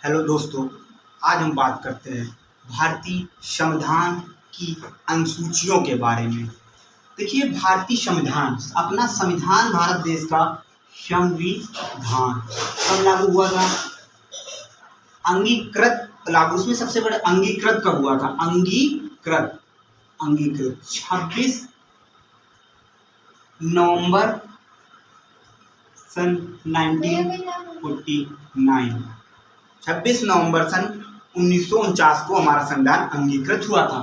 Hello दोस्तों, आज हम बात करते हैं भारतीय संविधान की अनुसूचियों के बारे में। देखिए, भारतीय संविधान, अपना संविधान, भारत देश का संविधान कब लागू हुआ था? अंगीकृत लागू, उसमें सबसे बड़े अंगीकृत कब हुआ था? अंगीकृत 26 नवंबर सन 1949। 26 नवंबर सन 1949 को हमारा संविधान अंगीकृत हुआ था।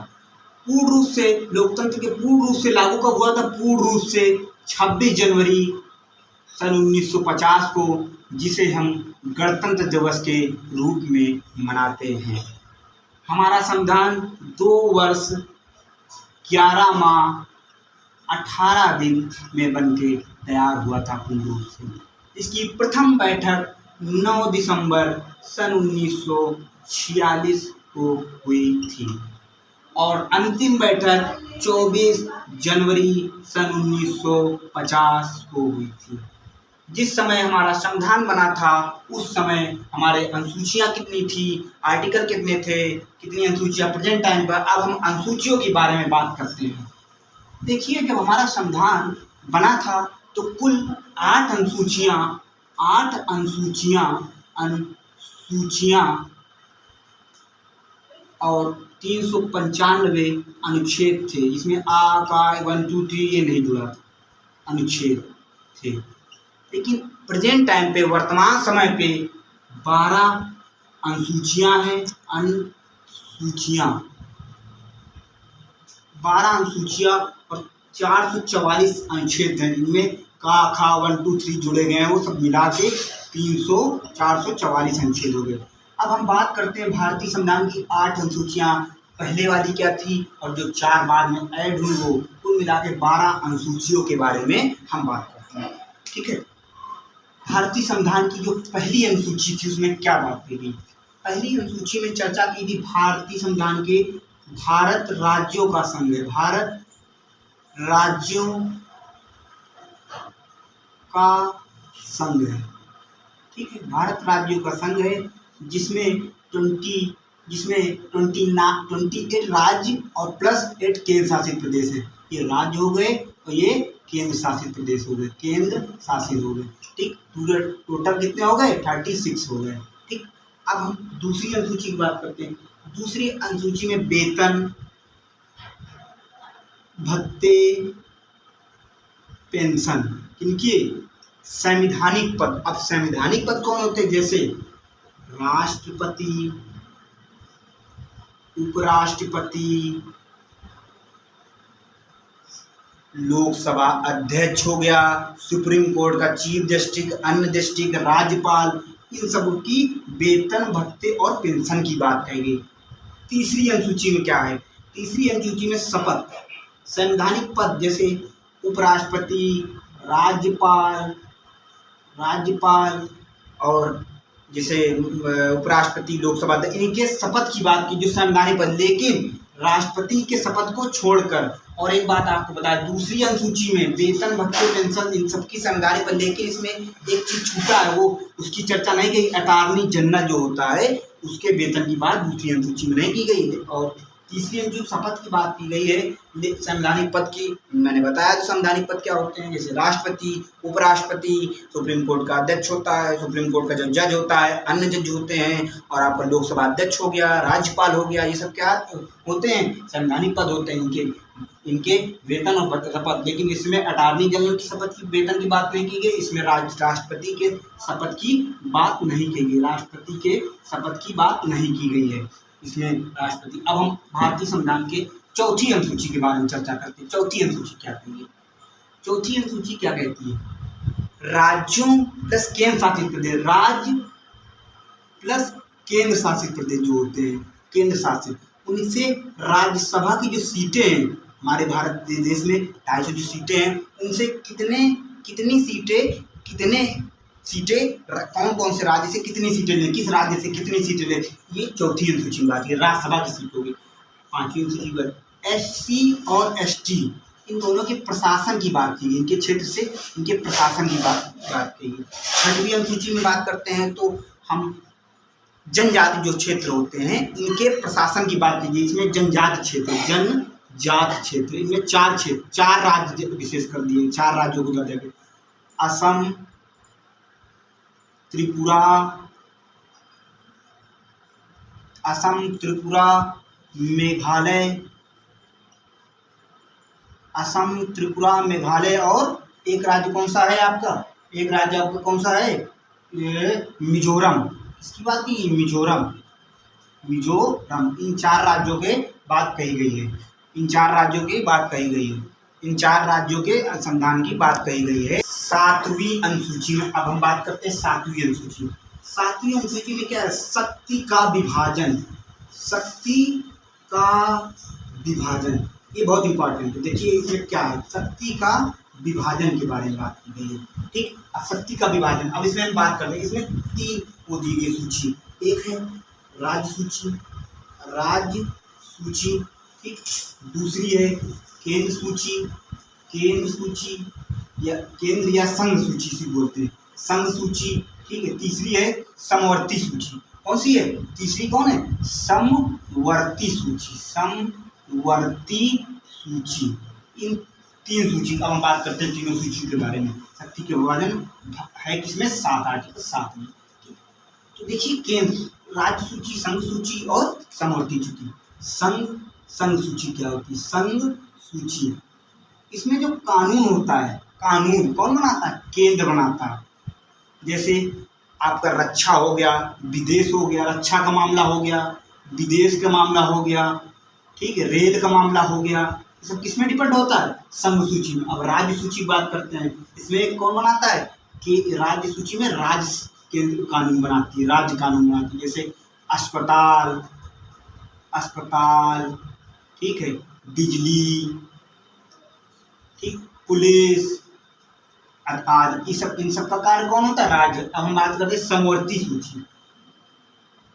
पूर्ण रूप से लोकतंत्र के पूर्ण रूप से लागू कब हुआ था? पूर्ण रूप से 26 जनवरी सन 1950 को, जिसे हम गणतंत्र दिवस के रूप में मनाते हैं। हमारा संविधान 2 वर्ष 11 माह 18 दिन में बनके तैयार हुआ था पूर्ण रूप से। इसकी प्रथम बैठक 9 दिसंबर सन 1946 को हुई थी और अंतिम बैठक 24 जनवरी सन 1950 को हुई थी। जिस समय हमारा संविधान बना था उस समय हमारे अनुसूचियाँ कितनी थी, आर्टिकल कितने थे, कितनी अनुसूचियाँ प्रेजेंट टाइम पर। अब हम अनुसूचियों के बारे में बात करते हैं। देखिए, जब हमारा संविधान बना था तो कुल 8 अनुसूचियाँ और 395 अनुच्छेद थे। इसमें आ का 1 2 3 ये नहीं जुड़ा था, अनुच्छेद थे। लेकिन प्रेजेंट टाइम पे, वर्तमान समय पे 12 अनुसूचियाँ हैं। 12 अनुसूचियाँ और 444 अनुच्छेद हैं। इनमें का खा 1 2 3 जुड़े गए हैं, वो सब मिला के 444 अनुच्छेद हो गए। अब हम बात करते हैं भारतीय संविधान की 8 अनुसूचियाँ पहले वाली क्या थी और जो 4 बाद में ऐड हुई, वो कुल मिला के 12 अनुसूचियों के बारे में हम बात करते हैं। ठीक है, भारतीय संविधान की जो पहली अनुसूची थी उसमें क्या बात की गई? पहली अनुसूची में चर्चा की थी भारतीय संविधान के भारत राज्यों का संघ है। भारत राज्यों का संघ है। ठीक है, भारत राज्यों का संघ है जिसमें 28 राज्य और प्लस 8 केंद्र शासित प्रदेश है। ये राज्य हो गए और ये केंद्र शासित प्रदेश हो गए, केंद्र शासित हो गए। ठीक, पूरे टोटल कितने हो गए? 36 हो गए। ठीक, अब हम दूसरी अनुसूची की बात करते हैं। दूसरी अनुसूची में वेतन, भत्ते, पेंशन, इनके संवैधानिक पद। अब संवैधानिक पद कौन होते हैं? जैसे राष्ट्रपति, उपराष्ट्रपति, लोकसभा अध्यक्ष हो गया, सुप्रीम कोर्ट का चीफ जस्टिस, अन्य जस्टिस, राज्यपाल, इन सब की वेतन, भत्ते और पेंशन की बात कही गई। तीसरी अनुसूची में क्या है? तीसरी अनुसूची में शपथ, संवैधानिक पद जैसे उपराष्ट्रपति, राज्यपाल और जैसे उपराष्ट्रपति, लोकसभा, इनके शपथ की बात की, जो संवैधानिक पद। लेकिन राष्ट्रपति के शपथ को छोड़कर, और एक बात आपको बताया, दूसरी अनुसूची में वेतन, भत्ते, पेंशन, इन सब की संवैधानिक पद। लेकिन इसमें एक चीज छूटा है, वो उसकी चर्चा नहीं की। अटॉर्नी जनरल जो होता है उसके वेतन की बात दूसरी अनुसूची में नहीं की गई है। और तीसरी अनुसूची शपथ की बात की गई है। संवैधानिक पद की मैंने बताया, तो संवैधानिक पद क्या होते हैं? जैसे राष्ट्रपति, उपराष्ट्रपति, सुप्रीम कोर्ट का अध्यक्ष होता है, सुप्रीम कोर्ट का जो जज होता है, अन्य जज होते हैं, और आपका लोकसभा अध्यक्ष हो गया, राज्यपाल हो गया, ये सब क्या होते हैं? संवैधानिक पद होते हैं इनके वेतन और शपथ। लेकिन इसमें अटॉर्नी जनरल की शपथ की वेतन की बात नहीं की गई। इसमें राष्ट्रपति के शपथ की बात नहीं की गई, राष्ट्रपति के शपथ की बात नहीं की गई है इसमें राष्ट्रपति। अब हम भारतीय संविधान के चौथी अनुसूची के बारे में चर्चा करते हैं। चौथी अनुसूची क्या कहती है? चौथी अनुसूची क्या कहती है? राज्यों प्लस केंद्र शासित प्रदेश, राज्य प्लस केंद्र शासित प्रदेश जो होते हैं, केंद्र शासित, उनसे राज्यसभा की जो सीटें हैं हमारे भारत देश में 250 जो सीटें हैं, उनसे कितनी सीटें कौन कौन से राज्य से कितनी सीटें लें, किस राज्य से कितनी सीटें लें, ये चौथी अनुसूची में बात है। राज्यसभा की सीट होगी। पांचवी अनुसूची पर SC और ST, इन दोनों के प्रशासन की बात की गई, इनके क्षेत्र से इनके प्रशासन की बात की गई। छठवीं अनुसूची में बात करते हैं तो हम जनजाति जो क्षेत्र होते हैं इनके प्रशासन की बात कीजिए। इसमें जनजाति क्षेत्र, जनजाति क्षेत्र, इनमें 4 क्षेत्र, 4 राज्य विशेष कर दिए, 4 राज्यों को दर्जा दिया। असम, त्रिपुरा, मेघालय, असम, त्रिपुरा, मेघालय और एक राज्य कौन सा है आपका? एक राज्य आपका कौन सा है? मिजोरम। इसकी बात की मिजोरम। इन 4 राज्यों के बात कही गई है। इन 4 राज्यों की बात कही गई है। इन 4 राज्यों के अनुसंधान की बात कही गई है। 7वीं अनुसूची में अब हम बात करते हैं 7वीं अनुसूची। 7वीं अनुसूची में क्या है? शक्ति का विभाजन। शक्ति का विभाजन ये बहुत इंपॉर्टेंट है। देखिए इसमें क्या है, शक्ति का विभाजन के बारे में बात की गई है। ठीक, शक्ति का विभाजन। अब इसमें हम बात करते हैं। इसमें 3 वो दी गई सूची। एक है राज्य सूची, ठीक। दूसरी है केंद्र सूची या संघ सूची से बोलते हैं, संघ सूची, ठीक है। तीसरी है समवर्ती सूची। कौन सी है? तीसरी कौन है? समवर्ती सूची। इन 3 सूची अब हम बात करते हैं तीनों सूची के बारे में। शक्ति के विभाजन है किसमें? 7, आर्टिकल 7 में। तो देखिए केंद्र, राज्य सूची, संघ सूची और समवर्ती सूची। संघ सूची क्या होती है? संघ सूची, इसमें जो कानून होता है, कानून कौन बनाता है? केंद्र बनाता है। जैसे आपका रक्षा हो गया, विदेश हो गया, रक्षा का मामला हो गया, विदेश का मामला हो गया, ठीक है, रेल का मामला हो गया, ये सब किसमें डिपेंड होता है? संघ सूची में। अब राज्य सूची की बात करते हैं। इसमें कौन बनाता है? कि राज्य सूची में राज्य केंद्र कानून बनाती है, राज्य कानून बनाती है। जैसे अस्पताल, ठीक है, बिजली, ठीक, पुलिस आदि, इन सब का कार्य कौन होता है? राज्य। अब हम बात करते हैं समवर्ती सूची।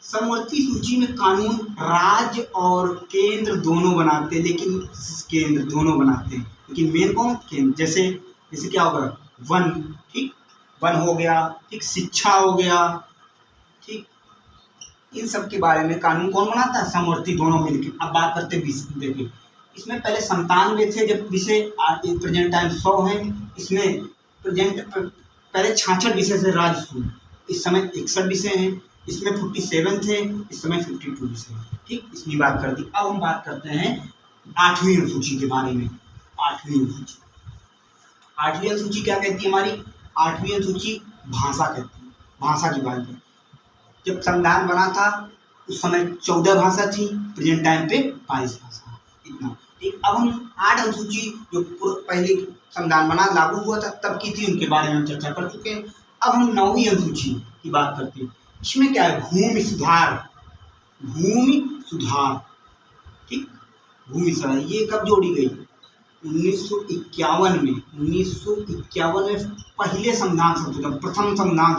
समवर्ती सूची में कानून राज्य और केंद्र दोनों बनाते हैं, लेकिन मेन कौन? केंद्र। जैसे क्या होगा? वन, ठीक, वन हो गया, ठीक, शिक्षा हो गया, ठीक, इन सब के बारे में कानून कौन बनाता है? समवर्ती, दोनों मिलकर। अब बात करते हैं, देखिए इसमें पहले 97 थे जब विषय, प्रेजेंट टाइम 100 है। इसमें पहले 66 विषय से राज्य स्कूल, इस समय 61 विषय हैं। इसमें 47 थे, इस समय 52 विषय हैं। ठीक, इसकी बात कर दी। अब हम बात करते हैं 8वीं अनुसूची के बारे में। 8वीं अनुसूची क्या कहती है हमारी? 8वीं अनुसूची भाषा कहती है, भाषा की बात है। जब संविधान बना था उस समय 14 भाषा थी, प्रेजेंट टाइम पे 22 भाषा, इतना। ठीक, अब हम 8 अनुसूची जो पहले संविधान बना लागू हुआ था तब की थी, उनके बारे में हम चर्चा कर चुके हैं। अब हम 9वीं अनुसूची की बात करते हैं। इसमें क्या है? भूमि सुधार, ठीक, भूमि सुधार। ये कब जोड़ी गई? 1951 में। 1951 में पहले संविधान संशोधन, प्रथम संविधान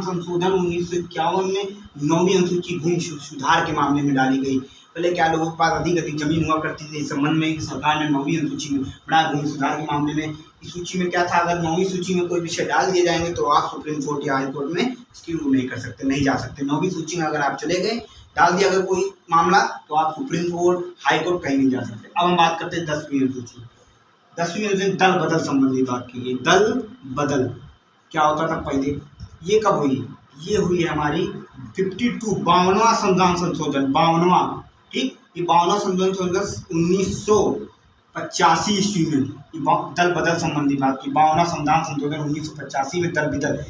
संशोधन 1951 में 9वीं अनुसूची भूमि सुधार के मामले में डाली गई। पहले क्या लोगों के पास अधिक जमीन हुआ करती थी, इस संबंध में सरकार ने 9वीं अनुसूची में बढ़ाया भूमि सुधार के मामले में। इस सूची में क्या था? अगर 9वीं सूची में कोई विषय डाल दिए जाएंगे तो आप सुप्रीम कोर्ट या हाई कोर्ट में इसकी रूल नहीं कर सकते, नहीं जा सकते। 9वीं सूची में अगर आप चले गए, डाल दिया अगर कोई मामला, तो आप सुप्रीम कोर्ट, हाई कोर्ट कहीं नहीं जा सकते। अब हम बात करते हैं 10वीं अनुसूची। 10वीं अनुसूची दल बदल संबंधी बात की गई। दल बदल क्या होता था पहले? ये कब हुई? ये हुई है हमारी 52वां संविधान संशोधन, 52वां, ठीक, ये 52वां संविधान संशोधन 1985 ईस्वी में दल बदल संबंधी बात की। 52वां संविधान संशोधन 1985 में दल बदल।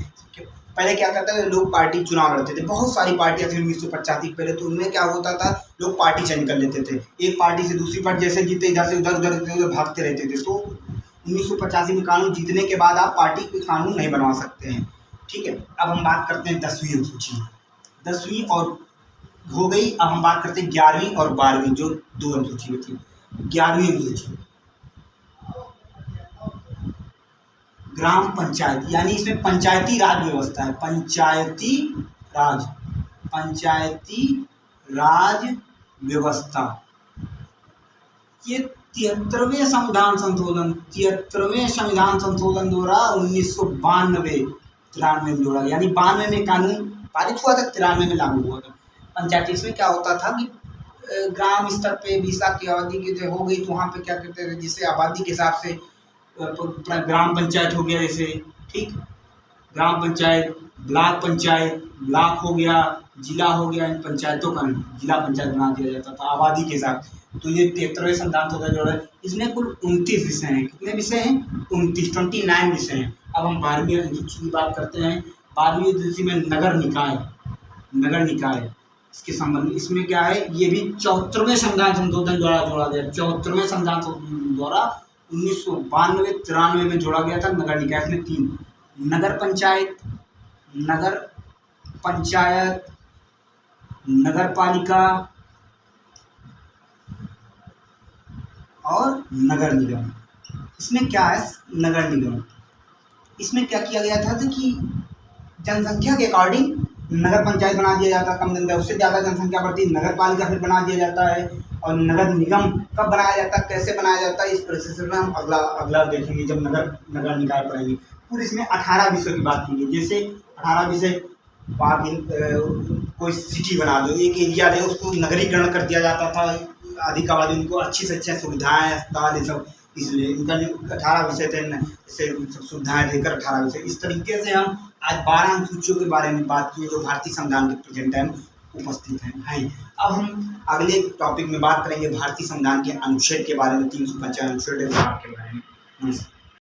पहले क्या करते थे लोग? पार्टी चुनाव लड़ते थे, बहुत सारी पार्टियां थी 1985 पहले, तो उनमें क्या होता था? लोग पार्टी चेंज कर लेते थे, एक पार्टी से दूसरी पार्टी, जैसे जीते इधर से उधर भागते रहते थे। तो 1985 में कानून जीतने के बाद आप पार्टी कोई कानून नहीं बनवा सकते हैं, ठीक है। अब हम बात करते हैं 10वीं अनुसूची। 10वीं और हो गई। अब हम बात करते हैं 11वीं और 12वीं, जो 2 अनुसूची में थी। 11वीं अनुसूची ग्राम पंचायत, यानी इसमें पंचायती राज व्यवस्था है। पंचायती राज व्यवस्था, ये 73वें संविधान संशोधन द्वारा 1992 में जोड़ा, यानी 92 में कानून पारित हुआ था, 93 में लागू हुआ था पंचायत। इसमें क्या होता था कि ग्राम स्तर पे 20 लाख की आबादी की जो हो गई तो वहाँ पे क्या करते थे, जिससे आबादी के हिसाब से तो ग्राम पंचायत हो गया जैसे, ठीक, ग्राम पंचायत, ब्लॉक हो गया, जिला हो गया, इन पंचायतों का जिला पंचायत बना दिया जाता था आबादी के हिसाब से। तो ये 73वें संविधान संशोधन जो है इसमें कुल 29 विषय हैं। कितने विषय हैं? 29 विषय हैं। अब हम 12वीं अनुसूची की बात करते हैं। 12वीं अनुसूची में नगर निकाय इसके संबंध में, इसमें क्या है, ये भी 74वें संविधान संशोधन द्वारा जोड़ा गया। 74वें संविधान संशोधन द्वारा 1992-93 में जोड़ा गया था नगर निकाय। इसमें 3 नगर पंचायत, नगर पालिका और नगर निगम। इसमें क्या है, नगर निगम, इसमें क्या किया गया था कि जनसंख्या के अकॉर्डिंग नगर पंचायत बना दिया जाता है, कम जनता उससे ज़्यादा जनसंख्या बढ़ती है नगर पालिका फिर बना दिया जाता है। और नगर निगम कब बनाया जाता है, कैसे बनाया जाता है, इस प्रोसेस में हम अगला देखेंगे जब नगर निकाय पढ़ेंगे। पूरे इसमें 18 विषयों की बात की गई। जैसे 18 विषय, कोई सिटी बना दो, एक एरिया दे, उसको नगरीकरण कर दिया जाता था, अधिक आबादी, उनको अच्छी से अच्छी सुविधाएं, अस्पताल, ये सब, इसलिए इनका 18 विषय थे, इससे सुविधाएं देकर 18 विषय। इस तरीके से हम आज 12 अनुसूचियों के बारे में बात की जो भारतीय संविधान के प्रेजेंट टाइम उपस्थित हैं। अब हम अगले टॉपिक में बात करेंगे भारतीय संविधान के अनुच्छेद के बारे में, 355 अनुच्छेद के बारे में।